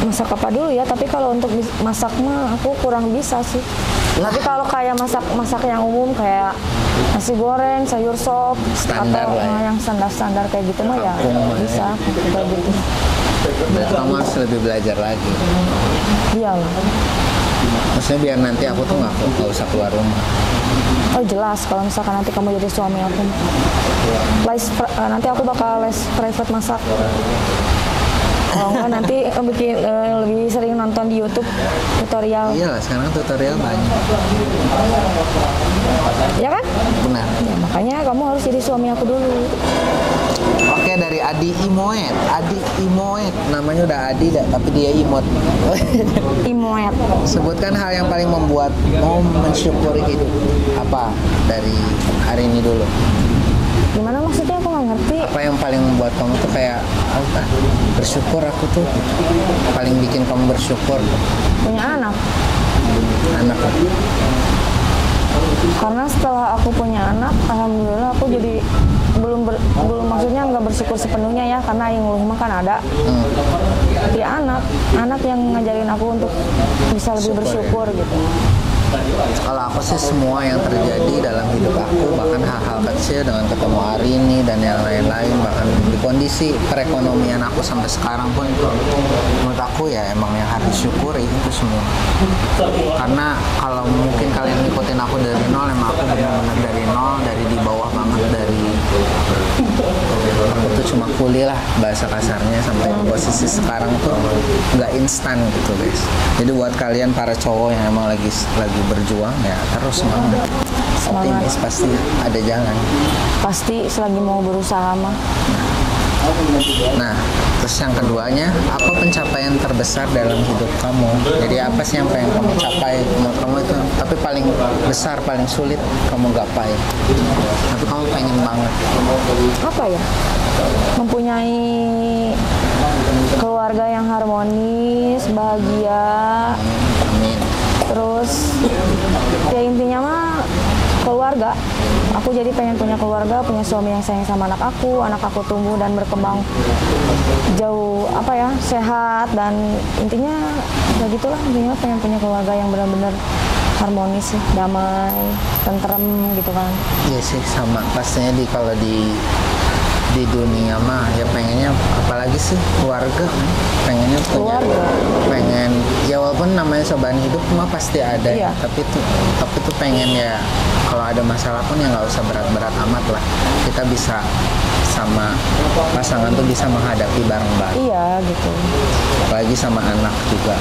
Masak apa dulu ya, tapi kalau untuk masak mah aku kurang bisa sih. Tapi kalau kayak masak yang umum kayak nasi goreng, sayur sop, Standar atau lah ya. yang standar kayak gitu mah ya Kampung mah bisa kayak gitu. Berarti kamu harus lebih belajar lagi. Iya lah. Maksudnya biar nanti aku tuh nggak usah keluar rumah. Oh jelas, kalau misalkan nanti kamu jadi suami aku, nanti aku bakal les private masak. Kalau enggak nanti bikin lebih sering nonton di YouTube tutorial. Iya lah, sekarang tutorial banyak. Ya kan? Benar. Ya, makanya kamu harus jadi suami aku dulu. Oke, dari Adi Imoet. Adi Imoet, namanya udah Adi dah, tapi dia imot. Imoet. Sebutkan hal yang paling membuat mau mensyukuri hidup. Apa dari hari ini dulu? Gimana maksudnya aku nggak ngerti. Apa yang paling membuat kamu tuh kayak apa? Bersyukur aku tuh. Paling bikin kamu bersyukur Punya anak. anak. Karena setelah aku punya anak, alhamdulillah aku jadi belum maksudnya nggak bersyukur sepenuhnya ya, karena yang rumah kan ada. Tapi anak yang ngajarin aku untuk bisa lebih bersyukur gitu. Kalau aku sih semua yang terjadi dalam hidup aku, bahkan hal-hal kecil dengan ketemu Arini dan yang lain-lain, bahkan di kondisi perekonomian aku sampai sekarang pun, menurut aku ya emang yang harus disyukuri itu semua. Karena kalau mungkin kalian ngikutin aku dari nol, emang aku benar-benar dari nol, dari di bawah banget, dari aku tuh cuma kuli lah bahasa kasarnya, sampai di posisi sekarang tuh nggak instan gitu guys. Jadi buat kalian para cowok yang emang lagi berjuang ya terus semangat. Optimis pasti ada jalan. Pasti selagi mau berusaha mah. Nah, terus yang keduanya, apa pencapaian terbesar dalam hidup kamu? Jadi apa sih yang pengen kamu capai? Menurut kamu itu, tapi paling besar, paling sulit kamu gapai. Tapi kamu pengen banget. Apa ya? Mempunyai keluarga yang harmonis, bahagia, Amin. Ya intinya mah keluarga. Aku jadi pengen punya keluarga, punya suami yang sayang sama anak aku tumbuh dan berkembang jauh sehat, dan intinya ya gitulah, intinya pengen punya keluarga yang benar-benar harmonis ya, damai, tentrem gitu kan. Iya sih, sama pastinya kalau di dunia mah ya pengennya apalagi sih keluarga, pengennya punya Keluarga. pengen ya walaupun namanya cobaan hidup mah pasti ada Iya. tapi tuh pengen ya kalau ada masalah pun ya nggak usah berat-berat amat lah, kita bisa sama pasangan tuh bisa menghadapi bareng-bareng, Iya gitu. apalagi sama anak juga.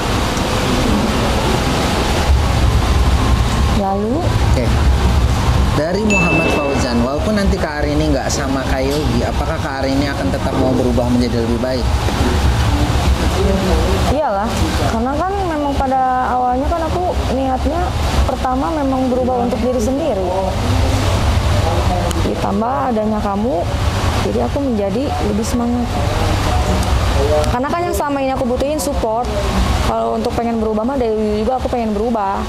Lalu Oke. Dari Muhammad Fauzan, walaupun nanti Kak Arini nggak sama Kak Yogi, apakah Kak Arini akan tetap mau berubah menjadi lebih baik? iyalah, karena kan memang pada awalnya kan aku niatnya pertama memang berubah untuk diri sendiri. Ditambah adanya kamu, jadi aku menjadi lebih semangat. Karena kan yang selama ini aku butuhin support. Kalau untuk pengen berubah mah dari dulu juga aku pengen berubah.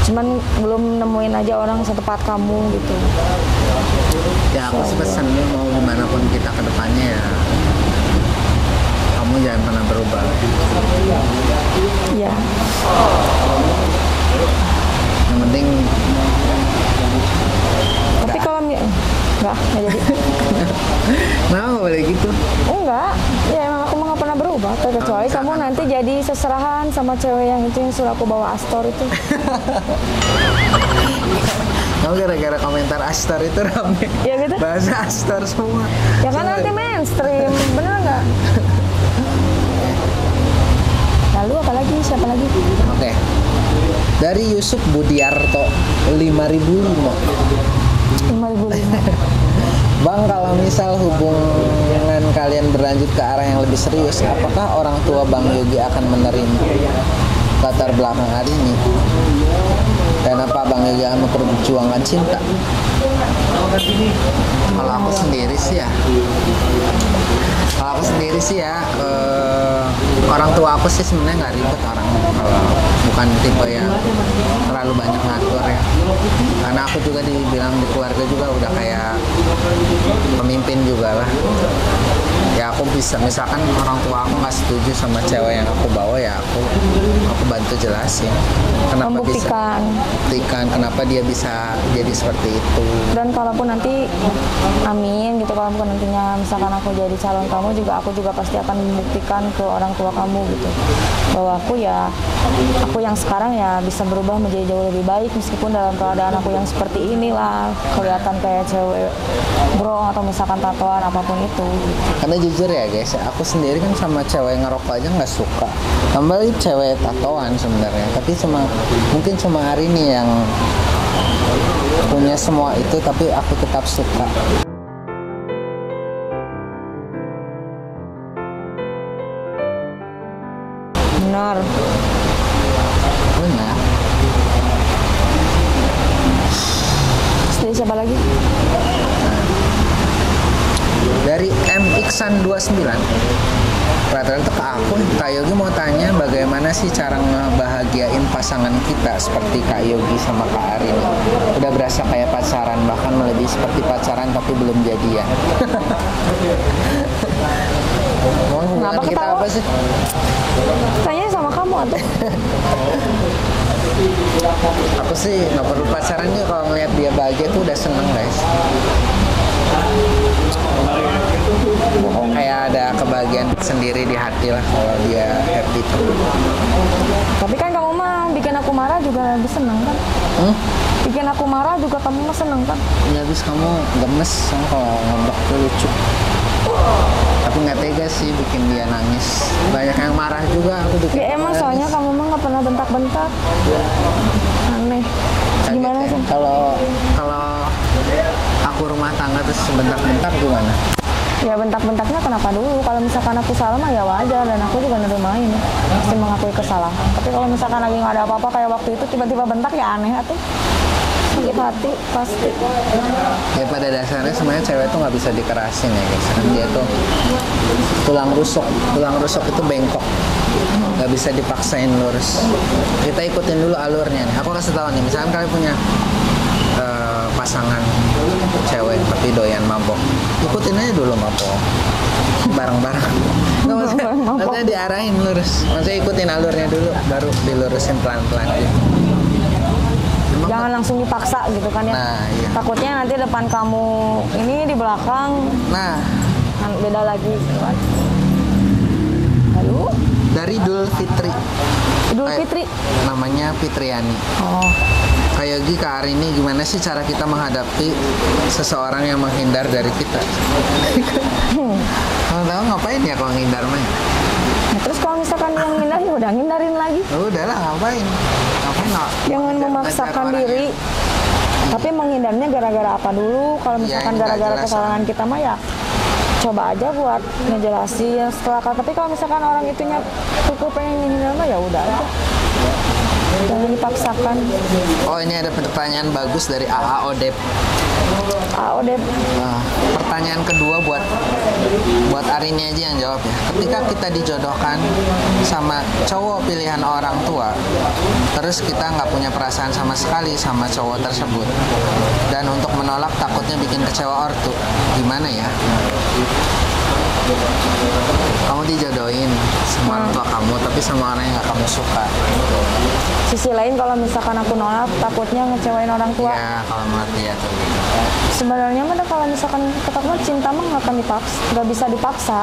Cuman belum nemuin aja orang setepat kamu gitu. Ya aku sih pesan nih, mau gimana pun kita ke depannya ya kamu jangan pernah berubah. Iya. Yang penting Tapi kalau enggak jadi. kenapa nggak boleh gitu? Enggak, ya emang aku mah nggak pernah berubah. Kecuali kamu nanti jadi seserahan sama cewek yang itu yang suruh aku bawa Astor itu. Kamu gara-gara komentar Astor itu rame. Ya gitu. Bahasa Astor semua. Ya kan nanti mainstream, bener nggak? Lalu apalagi, siapa lagi? Oke. Dari Yusuf Budiarto 5005. 5.005. Bang, kalau misal hubungan kalian berlanjut ke arah yang lebih serius, apakah orang tua Bang Yogi akan menerima latar belakang hari ini? Dan apa Bang Yogi akan memperjuangkan cinta? Kalau aku sendiri sih ya, orang tua aku sih sebenarnya nggak ribet orangnya, kalau bukan tipe yang terlalu banyak ngatur ya, karena aku juga dibilang di keluarga juga udah kayak pemimpin juga lah ya. Aku bisa, misalkan orang tua aku nggak setuju sama cewek yang aku bawa ya aku bantu jelasin kenapa Membuktikan. buktikan kenapa dia bisa jadi seperti itu. Dan kalaupun nanti, amin gitu, kalaupun nantinya misalkan aku jadi calon kamu juga, aku juga pasti akan membuktikan ke orang tua kamu gitu, bahwa aku yang sekarang ya bisa berubah menjadi jauh lebih baik, meskipun dalam keadaan aku yang seperti inilah, kelihatan kayak cewek brong atau misalkan tatoan apapun itu gitu. Karena jujur ya guys, aku sendiri kan sama cewek ngerokok aja nggak suka, kembali cewek tatoan sebenarnya, tapi mungkin cuma hari ini yang punya semua itu, tapi aku tetap suka. Benar. Benar. Jadi siapa lagi? Dari M Iksan 29, rata-rata ke aku, Kak Yogi mau tanya bagaimana sih cara ngebahagiain pasangan kita seperti Kak Yogi sama Kak Arin. Udah berasa kayak pacaran, bahkan melebihi seperti pacaran tapi belum jadian. Mau hubungan Kenapa kita ketawa? apa sih? Tanya sama kamu atau? Aku sih nggak perlu pacaran juga, kalau ngeliat dia bahagia tuh udah seneng guys. Kayak ada kebahagiaan sendiri di hati lah kalau dia happy. Tapi kan kamu mah bikin aku marah juga lebih seneng kan? Bikin aku marah juga kamu mah seneng kan? Ya habis kamu gemes kan kalau ngambek tuh lucu. Tapi nggak tega sih bikin dia nangis. Banyak yang marah juga aku bikin. Ya emang soalnya kamu mah nggak pernah bentak-bentak. Aneh. Gimana sih? Kalau aku rumah tangga terus bentak-bentak gimana? Ya bentak-bentaknya kenapa dulu? Kalau misalkan aku salah mah ya wajar, dan aku juga nerimain, pasti mengakui kesalahan. Tapi kalau misalkan lagi nggak ada apa-apa kayak waktu itu tiba-tiba bentak ya aneh atuh. Sakit hati pasti. Ya pada dasarnya sebenarnya cewek tuh nggak bisa dikerasin ya guys. Kan dia tuh tulang rusuk itu bengkok. nggak bisa dipaksain lurus. Kita ikutin dulu alurnya nih. Aku kasih tahu nih, misalkan kalian punya pasangan cewek tapi doyan mabok, ikutin aja dulu mabok bareng-bareng. Nggak, maksudnya diarahin lurus, maksudnya ikutin alurnya dulu baru dilurusin pelan-pelan gitu. Jangan langsung dipaksa gitu kan ya. Nah, iya. Takutnya nanti depan kamu ini di belakang Nah, kan beda lagi gitu kan. Lalu dari Idul Fitri. Idul Fitri. Namanya Fitriani. Oh. Kayak Yogi, Kak Arini, gimana sih cara kita menghadapi seseorang yang menghindar dari kita? Kalau tahu ngapain ya kalau menghindar mah? Nah, terus kalau misalkan dia menghindar ya udah ngindarin lagi. Udahlah, ngapain? Ngapain? Jangan memaksakan diri. Tapi menghindarnya gara-gara apa dulu? Kalau misalkan nggak gara-gara jelas, kesalahan kita mah ya coba aja buat ngejelasin setelah. Tapi kalau misalkan orang itunya cukup pengen menghindar mah ya udah aja. Jangan dipaksakan. Oh, ini ada pertanyaan bagus dari AA Odep. Odep. Pertanyaan kedua buat Arini aja yang jawab ya. Ketika kita dijodohkan sama cowok pilihan orang tua, terus kita nggak punya perasaan sama sekali sama cowok tersebut, dan untuk menolak takutnya bikin kecewa ortu, gimana ya? Kamu dijodohin sama orang tua kamu, tapi sama orang yang nggak kamu suka. Sisi lain kalau misalkan aku nolak, takutnya ngecewain orang tua. Ya, kalau mati ya tuh. Sebenarnya mah kalau misalkan ketemu cinta mah nggak akan dipaksa, nggak bisa dipaksa.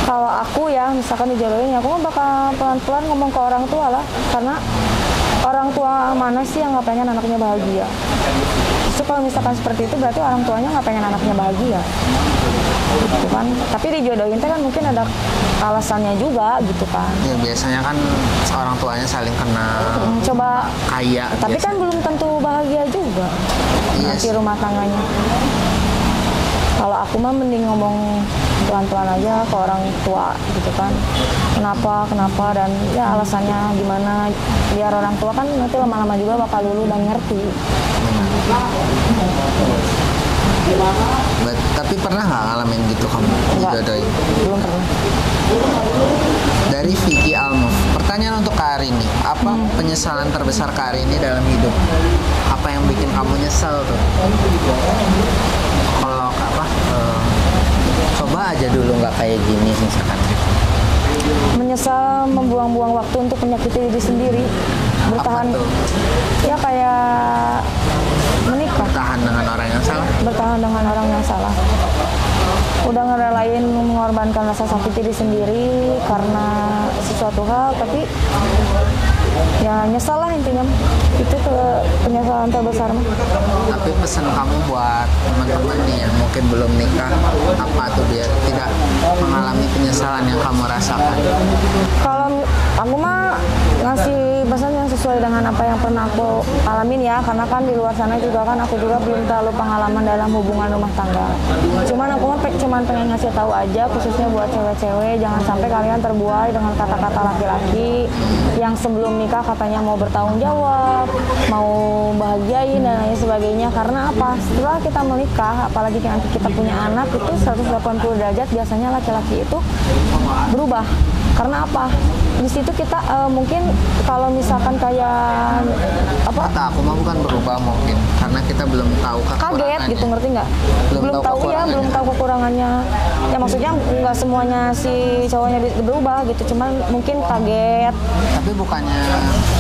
Kalau aku ya misalkan dijodohin, aku mah bakal pelan-pelan ngomong ke orang tua lah, karena orang tua mana sih yang nggak pengen anaknya bahagia? Justru kalau misalkan seperti itu berarti orang tuanya nggak pengen anaknya bahagia, gitu kan? Tapi dijodohin kan mungkin ada alasannya juga, gitu kan? Ya biasanya kan orang tuanya saling kenal. Coba kaya. Tapi biasa. kan belum tentu bahagia juga nanti rumah tangganya. Kalau aku mah mending ngomong pelan-pelan aja ke orang tua, gitu kan? Kenapa dan ya alasannya gimana, biar orang tua kan nanti lama-lama juga bakal lulu dan ngerti. Tapi pernah nggak ngalamin gitu kamu? Dijodohin? Belum pernah. Dari Vicky Almov, pertanyaan untuk Kak Arini, apa penyesalan terbesar Kak Arini dalam hidup? Apa yang bikin kamu nyesel tuh? Kalau apa? Coba aja dulu nggak kayak gini misalkan. Menyesal membuang-buang waktu untuk menyakiti diri sendiri, bertahan. Ya kayak menikah. Bertahan dengan orang yang salah. Bertahan dengan orang yang salah. Udah ngerelain mengorbankan rasa sakit diri sendiri karena sesuatu hal, tapi ya nyesal lah intinya. Itu penyesalan terbesar mah. Tapi pesan kamu buat teman-teman nih yang mungkin belum nikah, apa tuh biar tidak mengalami penyesalan yang kamu rasakan? Kalau aku mah ngasih pesan yang sesuai dengan apa yang pernah aku alamin ya, karena kan di luar sana juga kan aku juga belum terlalu pengalaman dalam hubungan rumah tangga. Cuman aku mah cuman pengen ngasih tahu aja, khususnya buat cewek-cewek, jangan sampai kalian terbuai dengan kata-kata laki-laki yang sebelum nikah katanya mau bertanggung jawab, mau bahagiain dan lain sebagainya. Karena apa? Setelah kita menikah, apalagi nanti kita punya anak, itu 180 derajat biasanya laki-laki itu berubah. Karena apa? Di situ kita mungkin kalau misalkan kayak apa? Kata aku mah bukan berubah mungkin, karena kita belum tahu kekurangannya. Kaget gitu, ngerti nggak? Belum tahu ya, belum tahu kekurangannya. Ya maksudnya nggak semuanya si cowoknya berubah gitu, cuman mungkin kaget. Tapi bukannya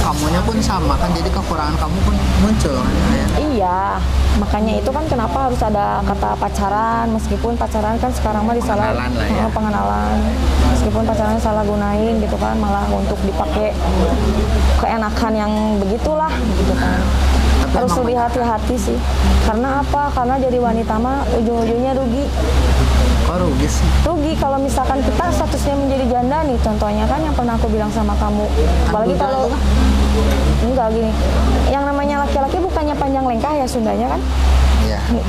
kamunya pun sama kan, jadi kekurangan kamu pun muncul kan? Ya? Iya, makanya itu kan kenapa harus ada kata pacaran, meskipun pacaran kan sekarang mah disalah pengenalan. Meskipun pacaran salah gunain gitu kan, malah untuk dipakai keenakan yang begitulah gitu kan. Tapi harus lebih hati-hati sih. Karena apa? Karena jadi wanita mah ujung-ujungnya rugi. Kok rugi sih? Rugi kalau misalkan kita statusnya menjadi janda nih, contohnya kan yang pernah aku bilang sama kamu. Apalagi kalau enggak gini, yang namanya laki-laki bukannya panjang lengkah ya Sundanya kan?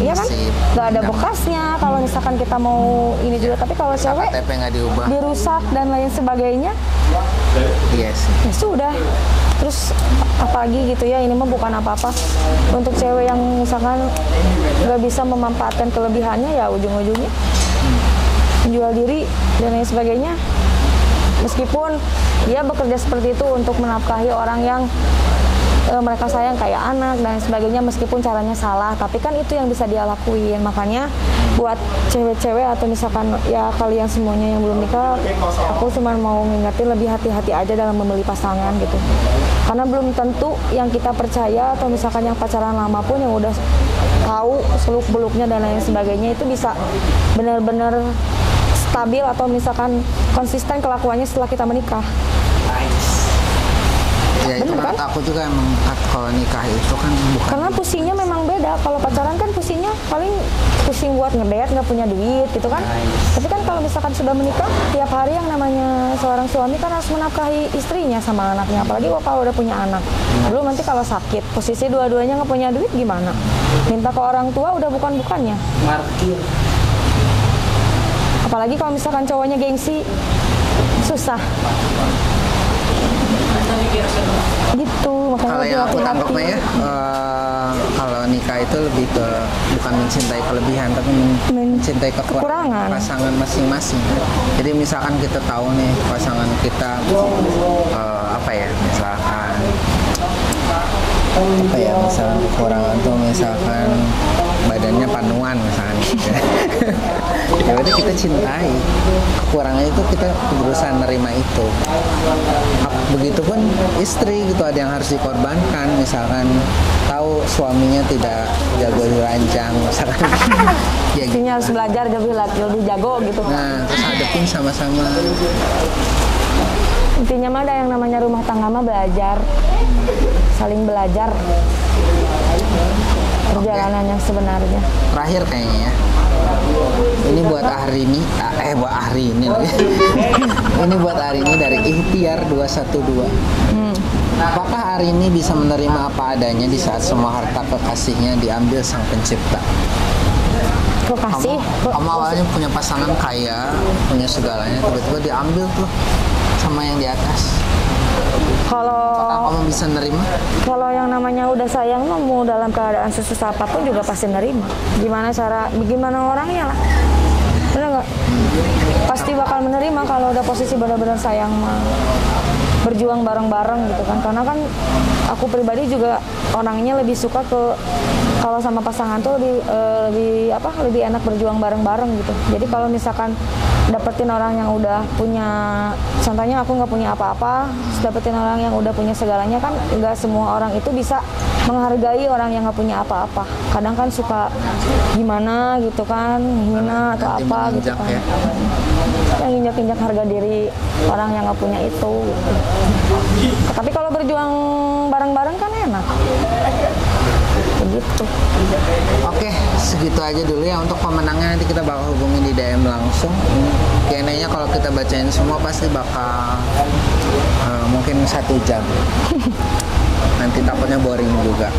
Iya kan? Gak ada bekasnya kalau misalkan kita mau ini juga. Tapi kalau cewek KTP nggak diubah, dirusak dan lain sebagainya. Iya sih. Ya sudah. Terus apalagi gitu ya, ini mah bukan apa-apa. Untuk cewek yang misalkan gak bisa memanfaatkan kelebihannya, ya ujung-ujungnya menjual diri dan lain sebagainya. Meskipun dia bekerja seperti itu untuk menafkahi orang yang mereka sayang kayak anak dan sebagainya, meskipun caranya salah, tapi kan itu yang bisa dia lakuin. Makanya buat cewek-cewek atau misalkan ya kalian semuanya yang belum nikah, aku cuma mau ngingetin lebih hati-hati aja dalam memilih pasangan gitu. Karena belum tentu yang kita percaya atau misalkan yang pacaran lama pun yang udah tahu seluk-beluknya dan lain sebagainya itu bisa benar-benar stabil atau misalkan konsisten kelakuannya setelah kita menikah. Ya itu Bener, kan? Aku juga emang kalau nikah itu kan bukan. Karena pusingnya memang beda. Kalau pacaran kan pusingnya paling pusing buat ngedate, nggak punya duit gitu kan. Tapi kan kalau misalkan sudah menikah, tiap hari yang namanya seorang suami kan harus menafkahi istrinya sama anaknya. Apalagi kalau udah punya anak. Belum nanti kalau sakit, posisi dua-duanya nggak punya duit gimana? Minta ke orang tua udah bukan-bukannya. Markir. Apalagi kalau misalkan cowoknya gengsi, susah. Gitu, makanya Kalau lebih yang aku hati-hati. tangkapnya ya, kalau nikah itu lebih ke bukan mencintai kelebihan, tapi mencintai kekurangan pasangan masing-masing. Jadi misalkan kita tahu nih pasangan kita misalkan kekurangan tuh misalkan badannya panuan misalkan. Ya udah kita cintai kekurangannya itu, kita berusaha nerima itu. Begitupun istri gitu, ada yang harus dikorbankan, misalkan tahu suaminya tidak jago dirancang misalkan. Ya gitu. Harus belajar lebih jago gitu. Nah, terus hadapin sama-sama. Intinya mah ada yang namanya rumah tangga mah belajar, saling belajar perjalanan yang sebenarnya. Terakhir kayaknya ya. Ini buat hari ini, ini buat hari ini dari Ikhtiar 212. Apakah hari ini bisa menerima apa adanya di saat semua harta kekasihnya diambil Sang Pencipta? Kekasih? Kamu awalnya punya pasangan kaya, punya segalanya, tiba-tiba diambil tuh sama yang di atas. Apakah kamu bisa nerima? Kalau yang namanya udah sayang mah mau dalam keadaan sesusah apapun juga pasti nerima. Gimana orangnya lah. Bener nggak? Pasti bakal menerima kalau udah posisi benar-benar sayang mah. Berjuang bareng-bareng gitu kan. Karena kan aku pribadi juga orangnya lebih suka kalau sama pasangan tuh lebih enak berjuang bareng-bareng gitu. Jadi kalau misalkan dapetin orang yang udah punya, contohnya aku nggak punya apa-apa, dapetin orang yang udah punya segalanya, kan nggak semua orang itu bisa menghargai orang yang nggak punya apa-apa. Kadang kan suka gimana gitu kan, hina atau apa gitu kan. Ya. Yang injak-injak harga diri orang yang nggak punya itu gitu. Tapi kalau berjuang bareng-bareng kan enak. Begitu. Oke, segitu aja dulu ya untuk pemenangnya. Nanti kita bakal hubungin di DM langsung. Kayaknya kalau kita bacain semua pasti bakal mungkin 1 jam. Nanti takutnya boring juga.